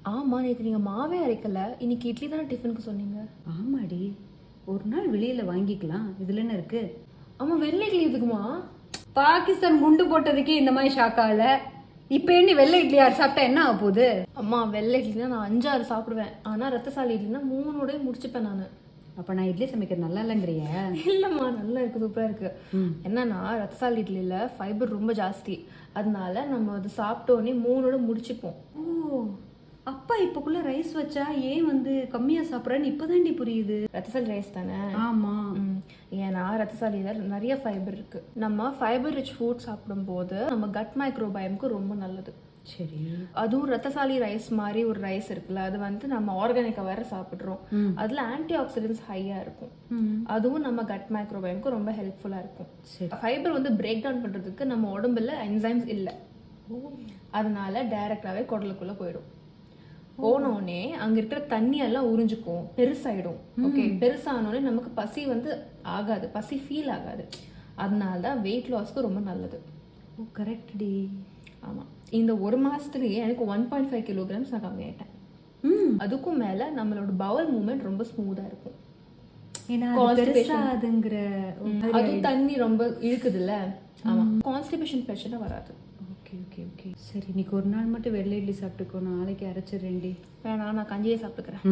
ஆமா, நேற்று நீங்க மாவே அரைக்கல, இன்னைக்கு இட்லி தானே டிஃபனுக்கு சொன்னீங்க. ஆமாடி, ஒரு நாள் வெளியில வாங்கிக்கலாம், இதுல என்ன இருக்கு? ஆமா, வெள்ளை இட்லி எதுக்குமா? பாகிஸ்தான் குண்டு போட்டதுக்கே இந்த மாதிரி ஷாக் ஆகல, இப்ப என்ன வெள்ளை இட்லி யார் சாப்பிட்டா என்ன ஆக போகுது? அம்மா, வெள்ளை இட்லினா நான் 5-6 சாப்பிடுவேன், ஆனா ரத்தசாலி இட்லினா 3 முடிச்சுப்பேன் நானு. அப்ப நான் இட்லி சமைக்கிறது நல்லா இல்லைங்கிறிய? இல்லம்மா, நல்லா இருக்கு, சூப்பரா இருக்கு. என்னன்னா ரத்தசாலி இட்லியில ஃபைபர் ரொம்ப ஜாஸ்தி, அதனால நம்ம அது சாப்பிட்டோன்னே 3 முடிச்சுப்போம். ஓ, அப்பா இப்பக்குள்ள ரைஸ் வச்சா ஏன் கம்மியா சாப்பிட்றேன்னு இப்பதாண்டி புரியுது. ரத்தசாலி ரைஸ் தானே? ஆமா. ஏன்னா ரத்தசாலியில நிறைய ஃபைபர் இருக்கு. நம்ம ஃபைபர் ரிச் ஃபுட் சாப்பிடும் போது நம்ம கட் மைக்ரோபயம்க்கு ரொம்ப நல்லது. சரி. அதுவும் ரத்தசாலி ரைஸ் மாதிரி ஒரு ரைஸ் இருக்குல்ல, அது நம்ம ஆர்கானிக்கா வேற சாப்பிடுறோம். அதுல ஆன்டி ஆக்சிடென்ட்ஸ் ஹையா இருக்கும். அதுவும் நம்ம கட் மைக்ரோபயம்க்கு ரொம்ப ஹெல்ப்ஃபுல்லா இருக்கும். ஃபைபர் பிரேக் டவுன் பண்றதுக்கு நம்ம உடம்புல என்சைம்ஸ் இல்ல, அதனால டைரக்டாவே குடலுக்குள்ள போயிடும். போனோடனே அங்க இருக்கிற தண்ணி எல்லாம் உறிஞ்சுக்கும், பெருசாயிடும். ஓகே, பெருசானோடனே நமக்கு பசி ஆகாது, பசி ஃபீல் ஆகாது. அதனால தான் வெயிட் லாஸ்க்கு ரொம்ப நல்லது. ஓ, கரெக்ட் டி. ஆமா, இந்த 1 மாசத்துலயே எனக்கு 1.5 kilograms நான் கம்மியாயிட்டேன். அதுக்கும் மேல நம்மளோட பவல் மூவ்மெண்ட் ரொம்ப ஸ்மூத்தா இருக்கும். அது தண்ணி ரொம்ப இழுக்குதுல்ல. ஆமா, கான்ஸ்டிபேஷன் பிரச்சனை வராது. ஓகே ஓகே ஓகே, சரி, இன்னைக்கு ஒரு நாள் மட்டும் வெள்ளை இட்லி சாப்பிட்டுக்கோ, நாளைக்கு அரைச்சிடுறேன்டி. வேணாம், நான் கஞ்சியே சாப்பிட்டுக்கிறேன்.